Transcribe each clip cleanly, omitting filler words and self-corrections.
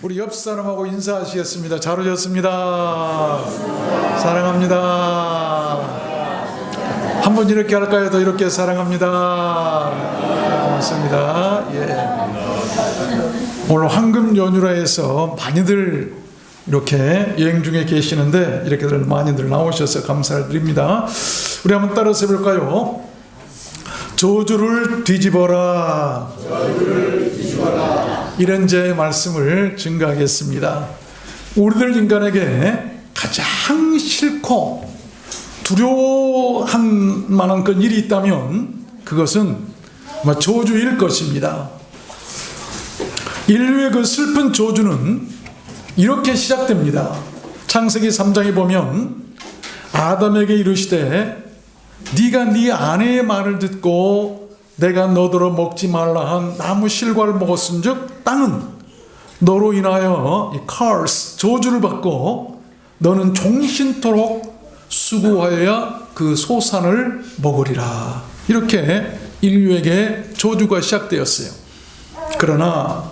우리 옆 사람하고 인사하시겠습니다. 잘 오셨습니다. 사랑합니다. 한번 이렇게 할까요? 더 이렇게 사랑합니다. 고맙습니다. 오늘 황금 연휴라 해서 많이들 이렇게 여행 중에 계시는데 이렇게들 많이들 나오셔서 감사를 드립니다. 우리 한번 따라서 해볼까요? 저주를 뒤집어라. 이런 제 말씀을 증거하겠습니다. 우리들 인간에게 가장 싫고 두려워한 만한 그 일이 있다면 그것은 아마 저주일 것입니다. 인류의 그 슬픈 저주는 이렇게 시작됩니다. 창세기 3장에 보면 아담에게 이르시되 네가 네 아내의 말을 듣고 내가 너더러 먹지 말라 한 나무 실과를 먹었은즉 땅은 너로 인하여 이 curse 저주를 받고 너는 종신토록 수고하여야 그 소산을 먹으리라. 이렇게 인류에게 저주가 시작되었어요. 그러나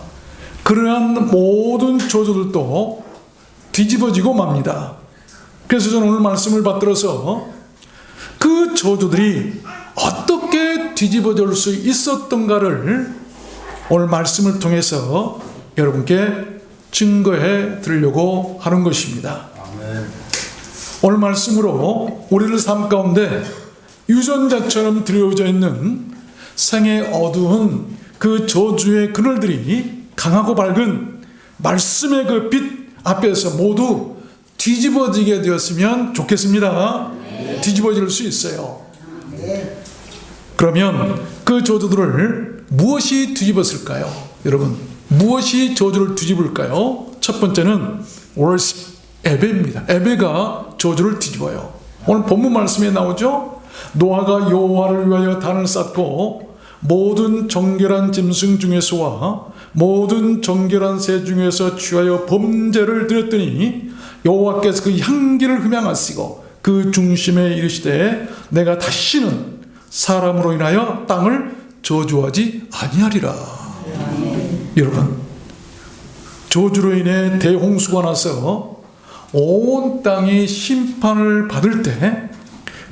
그러한 모든 저주들도 뒤집어지고 맙니다. 그래서 저는 오늘 말씀을 받들어서 그 저주들이 어떻게 뒤집어질 수 있었던가를 오늘 말씀을 통해서 여러분께 증거해 드리려고 하는 것입니다. 오늘 말씀으로 우리들 삶 가운데 유전자처럼 들여져 있는 생의 어두운 그 저주의 그늘들이 강하고 밝은 말씀의 그 빛 앞에서 모두 뒤집어지게 되었으면 좋겠습니다. 뒤집어질 수 있어요. 그러면 그 저주들을 무엇이 뒤집었을까요? 여러분, 무엇이 저주를 뒤집을까요? 첫 번째는 worship, 예배입니다. 예배가 저주를 뒤집어요. 오늘 본문 말씀에 나오죠? 노아가 여호와를 위하여 단을 쌓고 모든 정결한 짐승 중에서와 모든 정결한 새 중에서 취하여 범죄를 드렸더니 여호와께서 그 향기를 흠양하시고 그 중심에 이르시되 내가 다시는 사람으로 인하여 땅을 저주하지 아니하리라. 여러분, 저주로 인해 대홍수가 나서 온 땅이 심판을 받을 때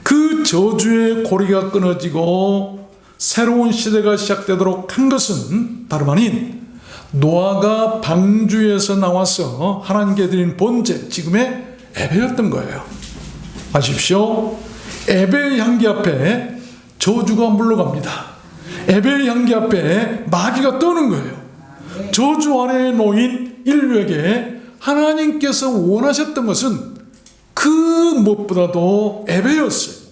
그 저주의 고리가 끊어지고 새로운 시대가 시작되도록 한 것은 다름 아닌 노아가 방주에서 나와서 하나님께 드린 번제, 지금의 예배였던 거예요. 아십시오. 예배의 향기 앞에 저주가 물러갑니다. 예배의 향기 앞에 마귀가 떠는 거예요. 저주 아래에 놓인 인류에게 하나님께서 원하셨던 것은 그 무엇보다도 예배였어요.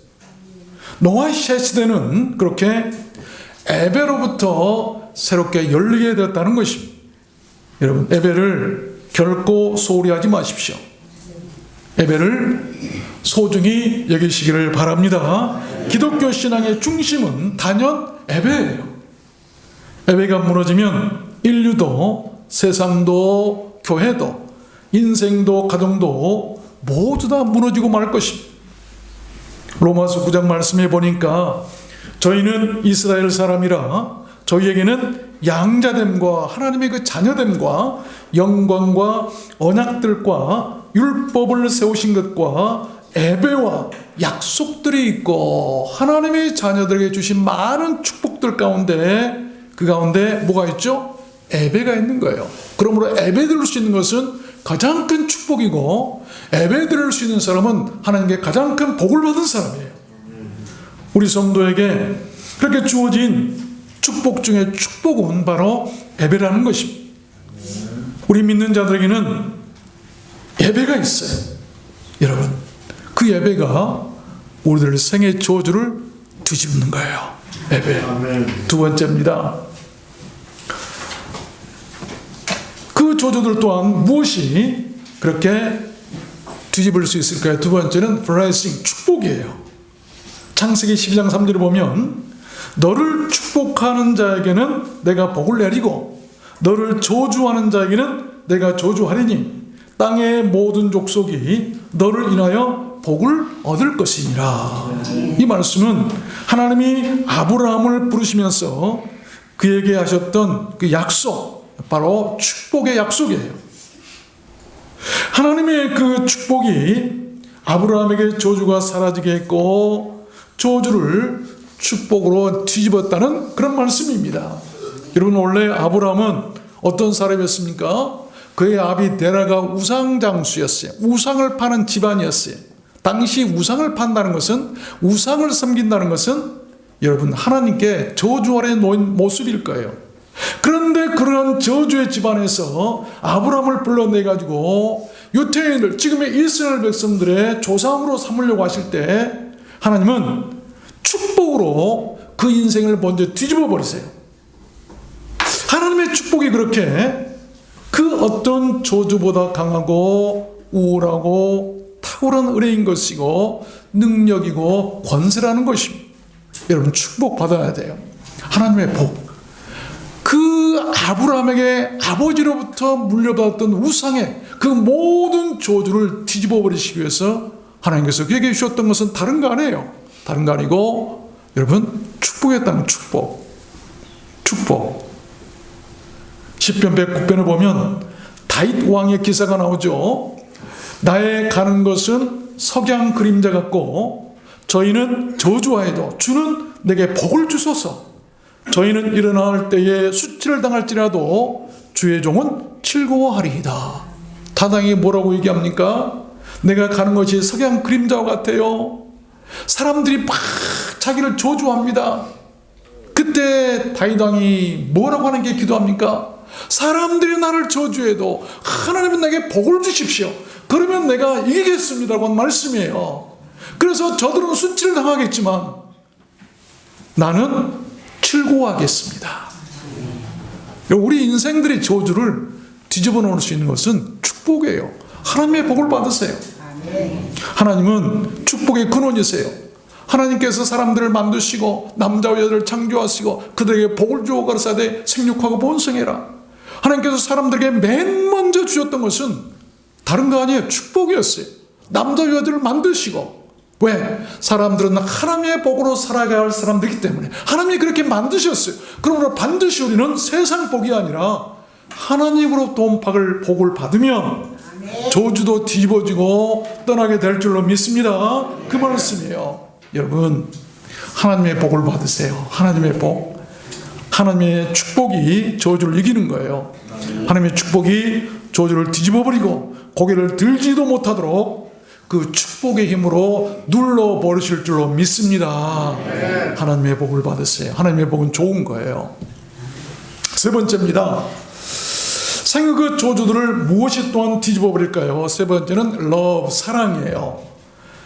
노아 시대는 그렇게 예배로부터 새롭게 열리게 되었다는 것입니다. 여러분, 예배를 결코 소홀히 하지 마십시오. 예배를 소중히 여기시기를 바랍니다. 기독교 신앙의 중심은 단연 예배예요. 예배가 무너지면 인류도 세상도 교회도 인생도 가정도 모두 다 무너지고 말 것입니다. 로마서 9장 말씀해 보니까 저희는 이스라엘 사람이라 저희에게는 양자됨과 하나님의 그 자녀됨과 영광과 언약들과 율법을 세우신 것과 예배와 약속들이 있고 하나님의 자녀들에게 주신 많은 축복들 가운데 그 가운데 뭐가 있죠? 예배가 있는 거예요. 그러므로 예배 드릴 수 있는 것은 가장 큰 축복이고 예배 드릴 수 있는 사람은 하나님께 가장 큰 복을 받은 사람이에요. 우리 성도에게 그렇게 주어진 축복 중에 축복은 바로 예배라는 것입니다. 우리 믿는 자들에게는 예배가 있어요. 여러분, 그 예배가 우리들 생의 저주를 뒤집는 거예요. 예배. 두 번째입니다. 그 저주들 또한 무엇이 그렇게 뒤집을 수 있을까요? 두 번째는 blessing, 축복이에요. 창세기 12장 3절을 보면 너를 축복하는 자에게는 내가 복을 내리고 너를 저주하는 자에게는 내가 저주하리니 땅의 모든 족속이 너를 인하여 복을 얻을 것이니라. 이 말씀은 하나님이 아브라함을 부르시면서 그에게 하셨던 그 약속, 바로 축복의 약속이에요. 하나님의 그 축복이 아브라함에게 저주가 사라지게 했고 저주를 축복으로 뒤집었다는 그런 말씀입니다. 여러분, 원래 아브라함은 어떤 사람이었습니까? 그의 아비 데라가 우상장수였어요. 우상을 파는 집안이었어요. 당시 우상을 판다는 것은, 우상을 섬긴다는 것은 여러분 하나님께 저주 아래 놓인 모습일 거예요. 그런데 그런 저주의 집안에서 아브라함을 불러내가지고 유태인들, 지금의 이스라엘 백성들의 조상으로 삼으려고 하실 때 하나님은 축복으로 그 인생을 먼저 뒤집어 버리세요. 하나님의 축복이 그렇게 그 어떤 저주보다 강하고 우월하고 탁월한 은혜인 것이고 능력이고 권세라는 것입니다. 여러분, 축복 받아야 돼요. 하나님의 복. 그 아브라함에게 아버지로부터 물려받았던 우상의 그 모든 저주를 뒤집어 버리시기 위해서 하나님께서 그에게 주셨던 것은 다른 거 아니에요. 다른 거 아니고 여러분, 축복했다는 축복. 시편 109편을 보면 다윗 왕의 기사가 나오죠. 나의 가는 것은 석양 그림자 같고 저희는 저주하여도 주는 내게 복을 주소서. 저희는 일어날 때에 수치를 당할지라도 주의 종은 즐거워하리이다. 다당이 뭐라고 얘기합니까? 내가 가는 것이 석양 그림자와 같아요. 사람들이 막 자기를 저주합니다. 그때 다윗 왕이 뭐라고 하는 게 기도합니까? 사람들이 나를 저주해도 하나님은 내게 복을 주십시오. 그러면 내가 이기겠습니다라고 한 말씀이에요. 그래서 저들은 수치를 당하겠지만 나는 즐거워하겠습니다. 우리 인생들의 저주를 뒤집어 놓을 수 있는 것은 축복이에요. 하나님의 복을 받으세요. 하나님은 축복의 근원이세요. 하나님께서 사람들을 만드시고 남자와 여자를 창조하시고 그들에게 복을 주어 가르사대 생육하고 번성해라. 하나님께서 사람들에게 맨 먼저 주셨던 것은 다른 거 아니에요. 축복이었어요. 남자와 여자를 만드시고. 왜? 사람들은 하나님의 복으로 살아가야 할 사람들이기 때문에 하나님이 그렇게 만드셨어요. 그러므로 반드시 우리는 세상 복이 아니라 하나님으로부터 온 복을 받으면 저주도 뒤집어지고 떠나게 될 줄로 믿습니다. 그 말씀이에요. 여러분, 하나님의 복을 받으세요. 하나님의 복. 하나님의 축복이 저주를 이기는 거예요. 하나님의 축복이 저주를 뒤집어버리고 고개를 들지도 못하도록 그 축복의 힘으로 눌러버리실 줄로 믿습니다. 하나님의 복을 받으세요. 하나님의 복은 좋은 거예요. 세 번째입니다. 생의 그 저주들을 무엇이 또한 뒤집어 버릴까요? 세 번째는 love, 사랑이에요.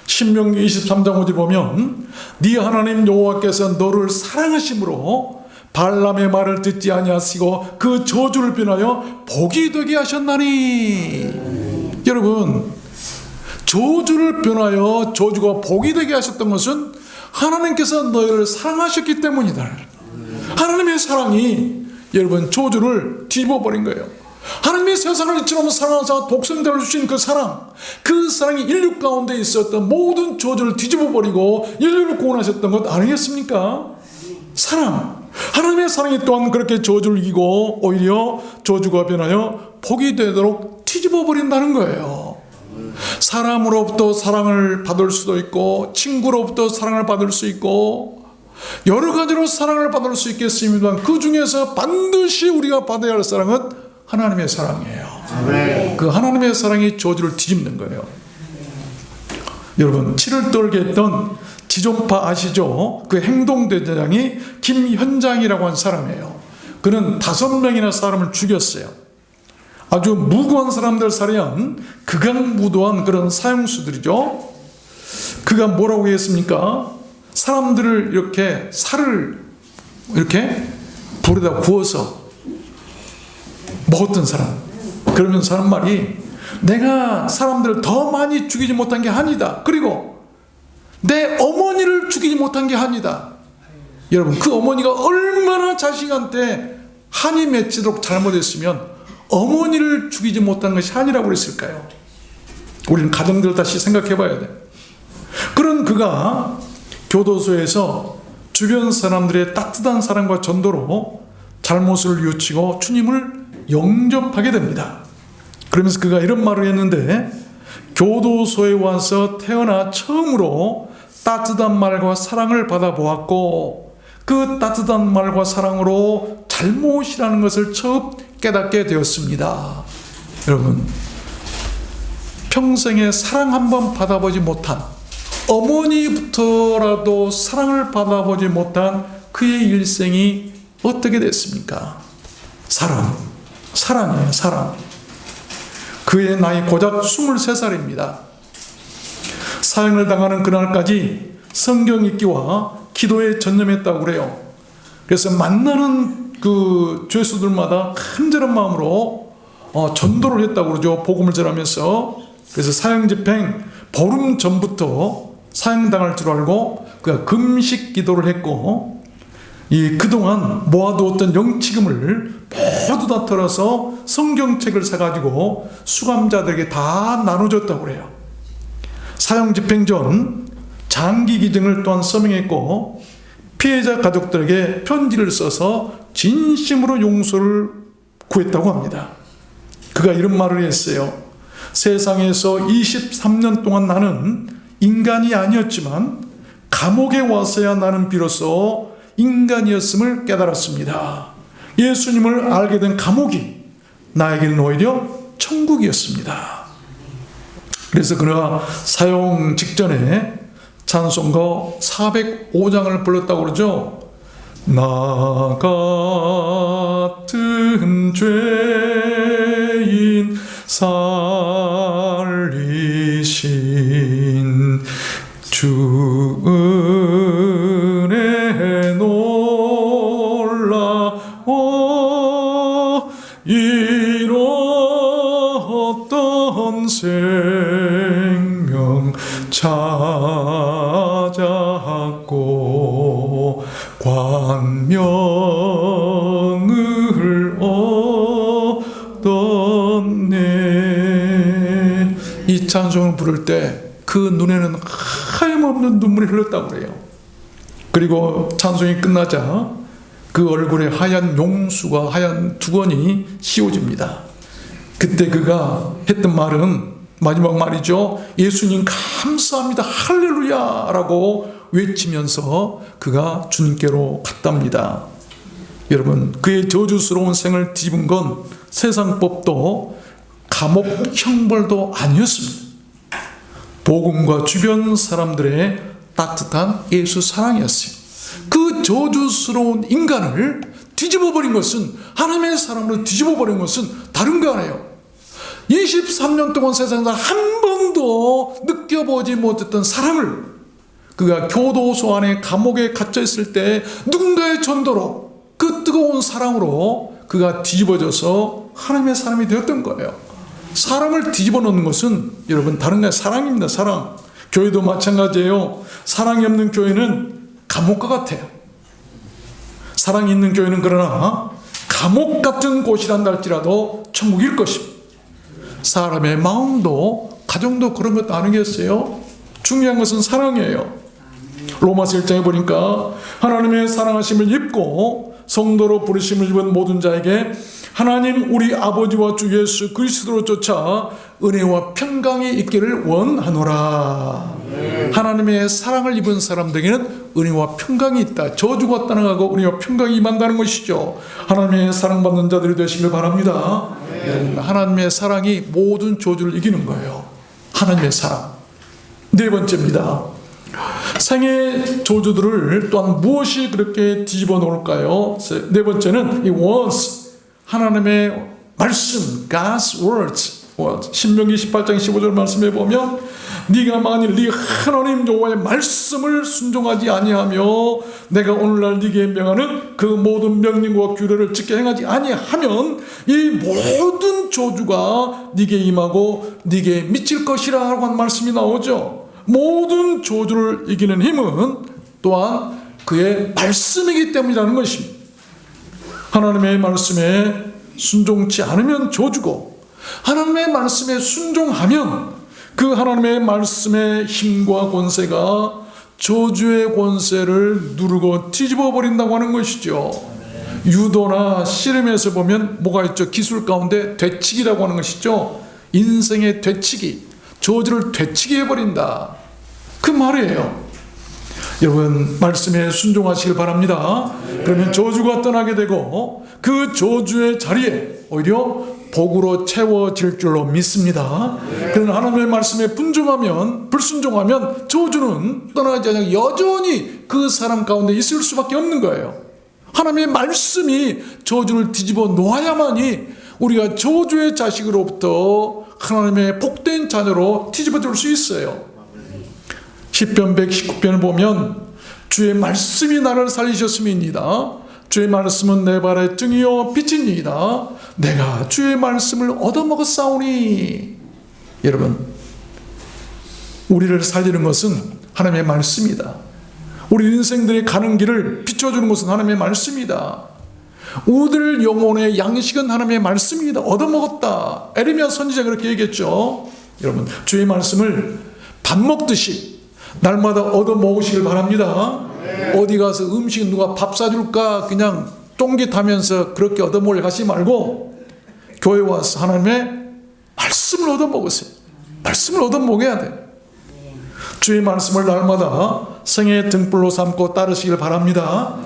신명기 23장 5절 보면 네 하나님 여호와께서 너를 사랑하심으로 발람의 말을 듣지 아니하시고 그 저주를 변하여 복이 되게 하셨나니. 여러분, 저주를 변하여 저주가 복이 되게 하셨던 것은 하나님께서 너희를 사랑하셨기 때문이다. 하나님의 사랑이 여러분 저주를 뒤집어버린 거예요. 하나님의 세상을 이처럼 사랑하사 독생자를 주신 그 사랑이 인류 가운데 있었던 모든 저주를 뒤집어버리고 인류를 구원하셨던 것 아니겠습니까? 사랑. 하나님의 사랑이 또한 그렇게 저주를 이기고 오히려 저주가 변하여 복이 되도록 뒤집어버린다는 거예요. 사람으로부터 사랑을 받을 수도 있고 친구로부터 사랑을 받을 수 있고 여러 가지로 사랑을 받을 수 있겠습니다만 그 중에서 반드시 우리가 받아야 할 사랑은 하나님의 사랑이에요. 그 하나님의 사랑이 저주를 뒤집는 거예요. 여러분, 치를 떨게 했던 지존파 아시죠? 그 행동대장이 김현장이라고 한 사람이에요. 그는 5명이나 사람을 죽였어요. 아주 무고한 사람들 살해한 극악무도한 그런 사형수들이죠. 그가 뭐라고 했습니까? 사람들을 이렇게 살을 이렇게 불에다 구워서 먹었던 사람. 그러면 사람 말이 내가 사람들을 더 많이 죽이지 못한 게 아니다. 그리고 내 어머니를 죽이지 못한 게 아니다. 여러분, 그 어머니가 얼마나 자식한테 한이 맺히도록 잘못했으면 어머니를 죽이지 못한 것이 아니라고 그랬을까요? 우리는 가정들을 다시 생각해 봐야 돼. 그런 그가 교도소에서 주변 사람들의 따뜻한 사랑과 전도로 잘못을 뉘우치고 주님을 영접하게 됩니다. 그러면서 그가 이런 말을 했는데, 교도소에 와서 태어나 처음으로 따뜻한 말과 사랑을 받아보았고, 그 따뜻한 말과 사랑으로 잘못이라는 것을 처음 깨닫게 되었습니다. 여러분, 평생에 사랑 한번 받아보지 못한, 어머니부터라도 사랑을 받아보지 못한 그의 일생이 어떻게 됐습니까? 사랑이에요, 사랑. 그의 나이 고작 23살입니다. 사형을 당하는 그날까지 성경 읽기와 기도에 전념했다고 그래요. 그래서 만나는 그 죄수들마다 간절한 마음으로 전도를 했다고 그러죠. 복음을 전하면서. 그래서 사형 집행 보름 전부터 사형당할 줄 알고 그가 금식 기도를 했고, 그동안 모아두었던 영치금을 모두 다 털어서 성경책을 사가지고 수감자들에게 다 나눠줬다고 그래요. 사형 집행 전 장기 기증을 또한 서명했고, 피해자 가족들에게 편지를 써서 진심으로 용서를 구했다고 합니다. 그가 이런 말을 했어요. 세상에서 23년 동안 나는 인간이 아니었지만 감옥에 와서야 나는 비로소 인간이었음을 깨달았습니다. 예수님을 알게 된 감옥이 나에게는 오히려 천국이었습니다. 그래서 그가 사형 직전에 찬송가 405장을 불렀다고 그러죠. 나 같은 죄인 살리신 주 은혜 놀라워 잃었던 생명 찾았고 광명을 얻었네. 이 찬송을 부를 때 그 눈에는 하염없는 눈물이 흘렀다고 그래요. 그리고 찬송이 끝나자 그 얼굴에 하얀 용수가, 하얀 두건이 씌워집니다. 그때 그가 했던 말은 마지막 말이죠. 예수님 감사합니다, 할렐루야 라고 외치면서 그가 주님께로 갔답니다. 여러분, 그의 저주스러운 생을 뒤집은 건 세상 법도 감옥 형벌도 아니었습니다. 복음과 주변 사람들의 따뜻한 예수 사랑이었어요. 그 저주스러운 인간을 뒤집어버린 것은, 하나님의 사람으로 뒤집어버린 것은 다른 거 아니에요. 23년 동안 세상에서 한 번도 느껴보지 못했던 사랑을 그가 교도소 안에 감옥에 갇혀있을 때 누군가의 전도로, 그 뜨거운 사랑으로 그가 뒤집어져서 하나님의 사람이 되었던 거예요. 사람을 뒤집어 놓는 것은 여러분 다른 게 사랑입니다. 사랑. 교회도 마찬가지예요. 사랑이 없는 교회는 감옥과 같아요. 사랑이 있는 교회는 그러나 감옥 같은 곳이란다 할지라도 천국일 것입니다. 사람의 마음도 가정도 그런 것도 아니겠어요? 중요한 것은 사랑이에요. 로마서 1장에 보니까 하나님의 사랑하심을 입고 성도로 부르심을 입은 모든 자에게 하나님 우리 아버지와 주 예수 그리스도로 쫓아 은혜와 평강이 있기를 원하노라. 하나님의 사랑을 입은 사람들에게는 은혜와 평강이 있다. 저주가 떠나가고 은혜와 평강이 임한다는 것이죠. 하나님의 사랑받는 자들이 되시길 바랍니다. 하나님의 사랑이 모든 저주를 이기는 거예요. 하나님의 사랑. 네 번째입니다. 생의 저주들을 또한 무엇이 그렇게 뒤집어 놓을까요? 네 번째는 이 words, 하나님의 말씀, God's words. 신명기 18장 15절 말씀에 보면 네가 만일 네 하나님 여호와의 말씀을 순종하지 아니하며 내가 오늘날 네게 명하는 그 모든 명령과 규례를 지켜 행하지 아니하면 이 모든 저주가 네게 임하고 네게 미칠 것이라 라고 한 말씀이 나오죠. 모든 저주를 이기는 힘은 또한 그의 말씀이기 때문이라는 것입니다. 하나님의 말씀에 순종치 않으면 저주고, 하나님의 말씀에 순종하면 그 하나님의 말씀의 힘과 권세가 저주의 권세를 누르고 뒤집어 버린다고 하는 것이죠. 유도나 씨름에서 보면 뭐가 있죠? 기술 가운데 되치기라고 하는 것이죠. 인생의 되치기, 저주를 되치기 해버린다, 그 말이에요. 여러분, 말씀에 순종하시길 바랍니다. 그러면 저주가 떠나게 되고 그 저주의 자리에 오히려 복으로 채워질 줄로 믿습니다. 그러나 하나님의 말씀에 불순종하면 저주는 떠나지 않고 여전히 그 사람 가운데 있을 수밖에 없는 거예요. 하나님의 말씀이 저주를 뒤집어 놓아야만이 우리가 저주의 자식으로부터 하나님의 복된 자녀로 뒤집어질 수 있어요. 시편 119편을 보면 주의 말씀이 나를 살리셨음이니이다. 주의 말씀은 내 발의 등이요 빛이니이다. 내가 주의 말씀을 얻어먹었사오니. 여러분, 우리를 살리는 것은 하나님의 말씀이다. 우리 인생들이 가는 길을 비춰주는 것은 하나님의 말씀이다. 우리들 영혼의 양식은 하나님의 말씀이다. 얻어먹었다. 에레미야 선지자가 그렇게 얘기했죠. 여러분, 주의 말씀을 밥 먹듯이 날마다 얻어먹으시길 바랍니다. 어디 가서 음식 누가 밥 사줄까 그냥 쫑깃하면서 그렇게 얻어먹으려 가지 말고 교회 와서 하나님의 말씀을 얻어먹으세요. 말씀을 얻어먹어야 돼. 주의 말씀을 날마다 생의 등불로 삼고 따르시길 바랍니다.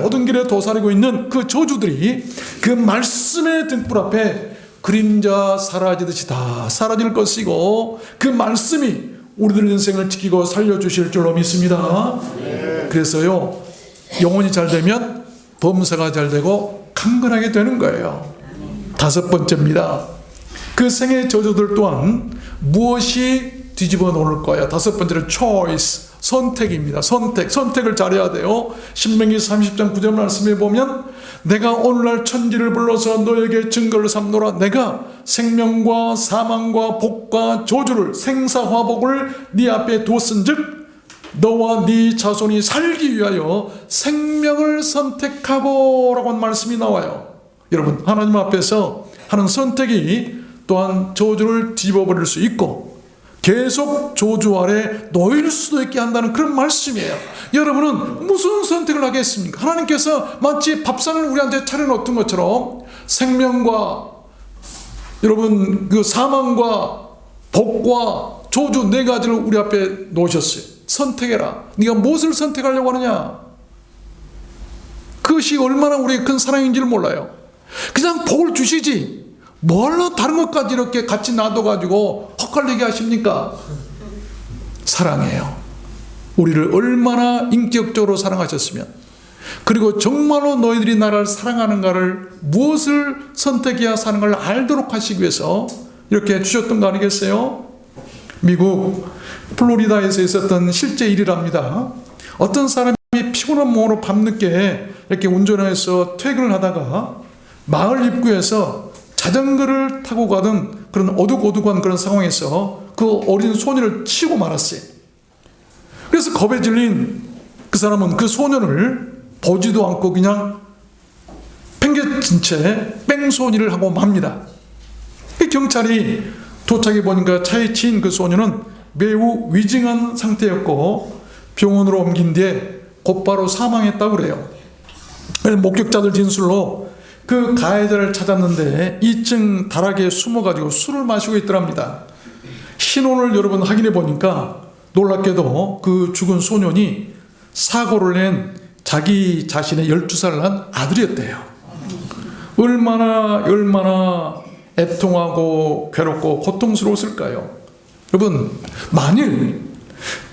모든 길에 도사리고 있는 그 저주들이 그 말씀의 등불 앞에 그림자 사라지듯이 다 사라질 것이고 그 말씀이 우리들 인생을 지키고 살려주실 줄로 믿습니다. 그래서요, 영혼이 잘 되면 범사가 잘 되고 강건하게 되는 거예요. 다섯 번째입니다. 그 생의 저주들 또한 무엇이 뒤집어 놓을 거야. 다섯 번째는 choice, 선택입니다. 선택을 잘해야 돼요. 신명기 30장 9절 말씀에 보면 내가 오늘날 천지를 불러서 너에게 증거를 삼노라. 내가 생명과 사망과 복과 저주를 생사화복을 네 앞에 두었은즉 너와 네 자손이 살기 위하여 생명을 선택하고 라고 하는 말씀이 나와요. 여러분, 하나님 앞에서 하는 선택이 또한 저주를 뒤집어버릴 수 있고 계속 저주 아래 놓일 수도 있게 한다는 그런 말씀이에요. 여러분은 무슨 선택을 하겠습니까? 하나님께서 마치 밥상을 우리한테 차려놓던 것처럼 생명과 여러분 그 사망과 복과 저주 네 가지를 우리 앞에 놓으셨어요. 선택해라. 네가 무엇을 선택하려고 하느냐? 그것이 얼마나 우리의 큰 사랑인지를 몰라요. 그냥 복을 주시지 뭘로 다른 것까지 이렇게 같이 놔둬가지고 헛갈리게 하십니까? 사랑해요. 우리를 얼마나 인격적으로 사랑하셨으면, 그리고 정말로 너희들이 나를 사랑하는가를 무엇을 선택해야 사는가를 알도록 하시기 위해서 이렇게 주셨던 거 아니겠어요? 미국 플로리다에서 있었던 실제 일이랍니다. 어떤 사람이 피곤한 몸으로 밤늦게 이렇게 운전해서 퇴근을 하다가 마을 입구에서 자전거를 타고 가던 그런 어둑어둑한 그런 상황에서 그 어린 소년을 치고 말았어요. 그래서 겁에 질린 그 사람은 그 소년을 보지도 않고 그냥 팽개친 채 뺑소니를 하고 맙니다. 경찰이 도착해 보니까 차에 치인 그 소년은 매우 위중한 상태였고 병원으로 옮긴 뒤에 곧바로 사망했다고 그래요. 목격자들 진술로 그 가해자를 찾았는데 2층 다락에 숨어가지고 술을 마시고 있더랍니다. 신원을 여러분 확인해 보니까 놀랍게도 그 죽은 소년이 사고를 낸 자기 자신의 12살을 난 아들이었대요. 얼마나 애통하고 괴롭고 고통스러웠을까요? 여러분, 만일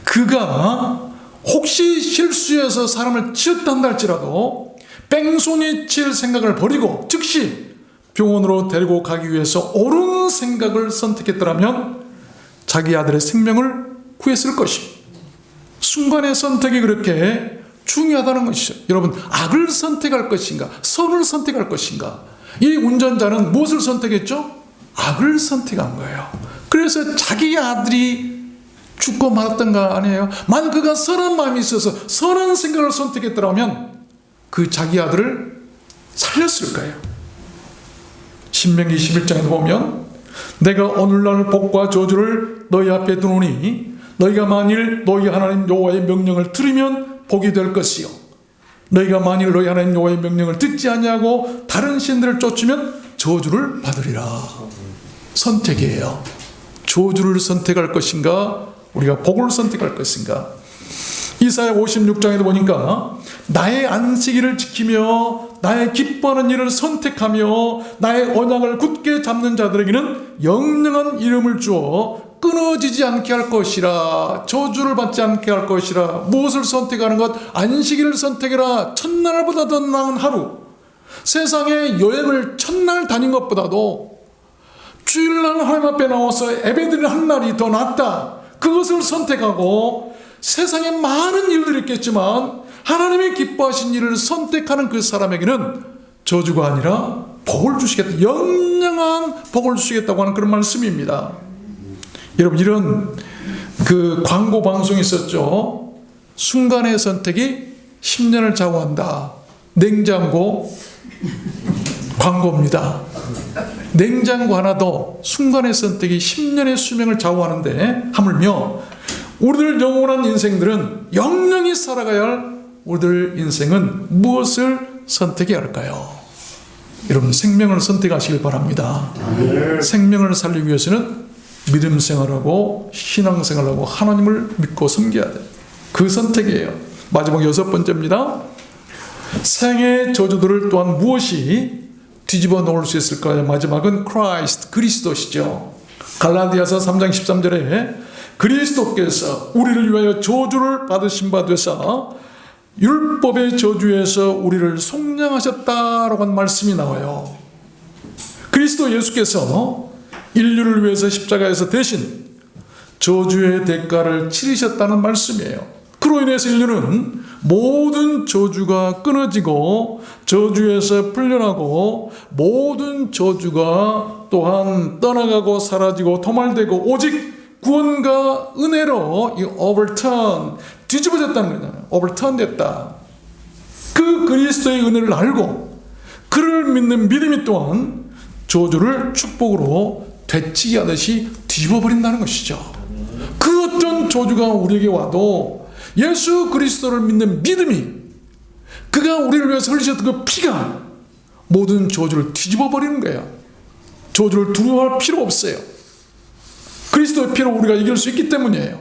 그가 혹시 실수해서 사람을 치었다 할지라도 뺑소니 칠 생각을 버리고 즉시 병원으로 데리고 가기 위해서 옳은 생각을 선택했더라면 자기 아들의 생명을 구했을 것입니다. 순간의 선택이 그렇게 중요하다는 것이죠. 여러분, 악을 선택할 것인가 선을 선택할 것인가? 이 운전자는 무엇을 선택했죠? 악을 선택한 거예요. 그래서 자기 아들이 죽고 말았던 거 아니에요? 만약 그가 선한 마음이 있어서 선한 생각을 선택했더라면 그 자기 아들을 살렸을 거예요. 신명기 11장에 보면 내가 오늘날 복과 저주를 너희 앞에 두노니 너희가 만일 너희 하나님 여호와의 명령을 들으면 복이 될 것이요 너희가 만일 너희 하나님 여호와의 명령을 듣지 아니하고 다른 신들을 쫓으면 저주를 받으리라. 선택이에요. 저주를 선택할 것인가, 우리가 복을 선택할 것인가. 이사야 56장에도 보니까 나의 안식일을 지키며 나의 기뻐하는 일을 선택하며 나의 언약을 굳게 잡는 자들에게는 영영한 이름을 주어 끊어지지 않게 할 것이라. 저주를 받지 않게 할 것이라. 무엇을 선택하는 것? 안식일을 선택해라. 첫날보다 더 나은 하루. 세상에 여행을 첫날 다닌 것보다도 주일날 하나님 앞에 나와서 예배드리는 한 날이 더 낫다. 그것을 선택하고 세상에 많은 일들이 있겠지만 하나님이 기뻐하신 일을 선택하는 그 사람에게는 저주가 아니라 복을 주시겠다. 영영한 복을 주시겠다고 하는 그런 말씀입니다. 여러분, 이런 그 광고 방송이 있었죠. 순간의 선택이 10년을 좌우한다. 냉장고 광고입니다. 냉장고 하나도 순간의 선택이 10년의 수명을 좌우하는데, 하물며 우리들 영원한 인생들은 영영히 살아가야 할 우리들 인생은 무엇을 선택해야 할까요? 여러분, 생명을 선택하시길 바랍니다. 생명을 살리기 위해서는 믿음 생활하고 신앙생활하고 하나님을 믿고 섬겨야 돼요. 그 선택이에요. 마지막 6번째입니다. 생의 저주들을 또한 무엇이 뒤집어 놓을 수 있을까요? 마지막은 크라이스트, 그리스도시죠. 갈라디아서 3장 13절에 그리스도께서 우리를 위하여 저주를 받으신 바 되사 율법의 저주에서 우리를 속량하셨다라고 한 말씀이 나와요. 그리스도 예수께서 인류를 위해서 십자가에서 대신 저주의 대가를 치르셨다는 말씀이에요. 그로 인해서 인류는 모든 저주가 끊어지고 저주에서 풀려나고 모든 저주가 또한 떠나가고 사라지고 도말되고 오직 구원과 은혜로 이 overturn, 뒤집어졌다는 거잖아요. overturn 됐다. 그 그리스도의 은혜를 알고 그를 믿는 믿음이 또한 저주를 축복으로 되치게 하듯이 뒤집어버린다는 것이죠. 그 어떤 저주가 우리에게 와도 예수 그리스도를 믿는 믿음이, 그가 우리를 위해서 흘리셨던 그 피가 모든 저주를 뒤집어버리는 거예요. 저주를 두려워할 필요 없어요. 그리스도의 피로 우리가 이길 수 있기 때문이에요.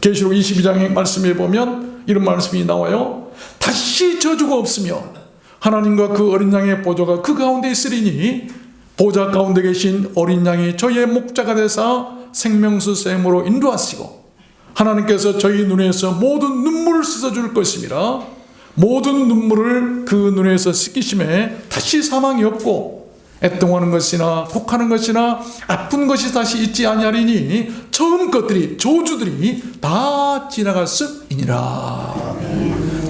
계시록 22장의 말씀에 보면 이런 말씀이 나와요. 다시 저주가 없으며 하나님과 그 어린 양의 보좌가 그 가운데 있으리니 보좌 가운데 계신 어린 양이 저희의 목자가 되사 생명수 샘으로 인도하시고 하나님께서 저희 눈에서 모든 눈물을 씻어줄 것입니다. 모든 눈물을 그 눈에서 씻기심에 다시 사망이 없고 애통하는 것이나 곡하는 것이나 아픈 것이 다시 있지 아니하리니 처음 것들이, 저주들이 다 지나갔음이니라.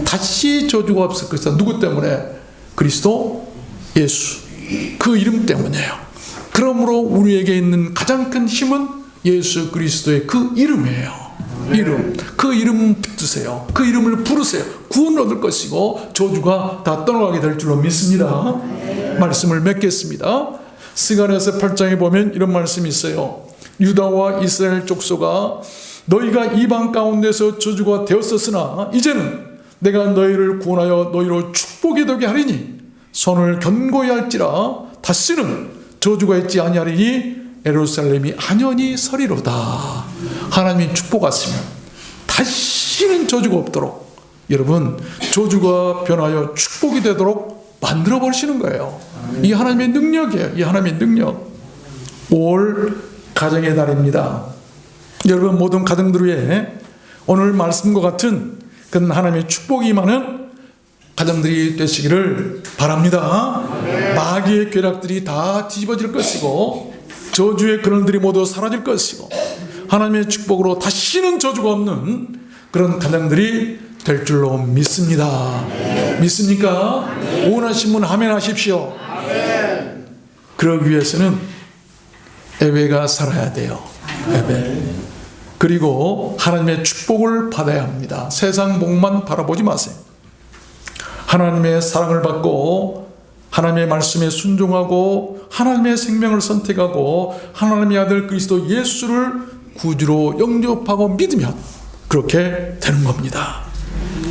다시 저주가 없을 것이다. 누구 때문에? 그리스도 예수, 그 이름 때문이에요. 그러므로 우리에게 있는 가장 큰 힘은 예수 그리스도의 그 이름이에요. 이름, 그 이름 붙드세요. 그 이름을 부르세요. 구원을 얻을 것이고 저주가 다 떠나가게 될 줄로 믿습니다. 말씀을 맺겠습니다. 스가랴서 8장에 보면 이런 말씀이 있어요. 유다와 이스라엘 족속아, 너희가 이방 가운데서 저주가 되었었으나 이제는 내가 너희를 구원하여 너희로 축복이 되게 하리니 손을 견고히 할지라 다시는 저주가 있지 아니하리니 예루살렘이 안연히 서리로다. 하나님이 축복하시면 다시는 저주가 없도록, 여러분, 저주가 변하여 축복이 되도록 만들어 버리시는 거예요. 이 하나님의 능력이에요. 이 하나님의 능력. 5월 가정의 달입니다. 여러분, 모든 가정들 위해 오늘 말씀과 같은 그 하나님의 축복이 임하는 가정들이 되시기를 바랍니다. 마귀의 궤락들이 다 뒤집어질 것이고 저주의 그늘들이 모두 사라질 것이고 하나님의 축복으로 다시는 저주가 없는 그런 가정들이 될 줄로 믿습니다. 믿습니까? 원하신 분 아멘 하십시오. 그러기 위해서는 예배가 살아야 돼요. 예배. 그리고 하나님의 축복을 받아야 합니다. 세상 복만 바라보지 마세요. 하나님의 사랑을 받고 하나님의 말씀에 순종하고 하나님의 생명을 선택하고 하나님의 아들 그리스도 예수를 구주로 영접하고 믿으면 그렇게 되는 겁니다.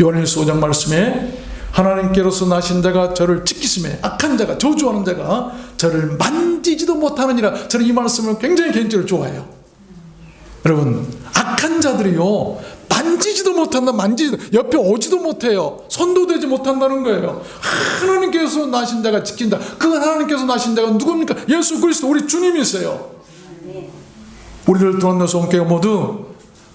요한일서 5장 말씀에 하나님께로서 나신 자가 저를 지키심에 악한 자가 저주하는 자가 저를 만지지도 못하느니라. 저는 이 말씀을 굉장히 개인적으로 좋아해요. 여러분, 악한 자들이요 만지지도 못한다. 옆에 오지도 못해요. 손도 대지 못한다는 거예요. 하나님께서 나신 자가 지킨다. 그 하나님께서 나신 자가 누굽니까? 예수 그리스도 우리 주님이세요. 우리를 통한 성교회 모두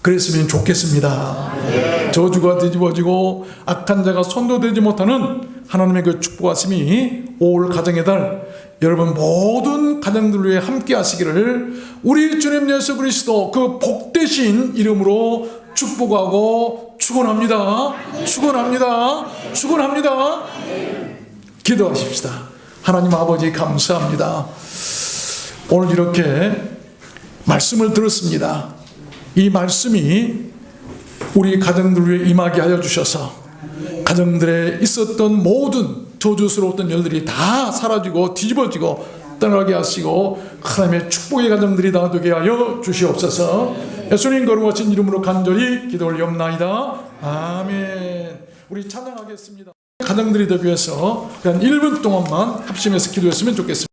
그랬으면 좋겠습니다. 저주가 뒤집어지고 악한 자가 손도 대지 못하는 하나님의 그 축복하심이 올 가정의 달 여러분 모든 가정들 위해 함께 하시기를 우리 주님 예수 그리스도 그 복되신 이름으로 축복하고 축원합니다. 축원합니다. 축원합니다. 기도하십시다. 하나님 아버지 감사합니다. 오늘 이렇게 말씀을 들었습니다. 이 말씀이 우리 가정들 위해 임하게 하여 주셔서 가정들에 있었던 모든 저주스러웠던 일들이 다 사라지고 뒤집어지고 떠나게 하시고 하나님의 축복의 가정들이 다 되게 하여 주시옵소서. 예수님 거룩하신 이름으로 간절히 기도 올리옵나이다. 아멘. 우리 찬양하겠습니다. 가정들이 되기 위해서 한 1분 동안만 합심해서 기도했으면 좋겠습니다.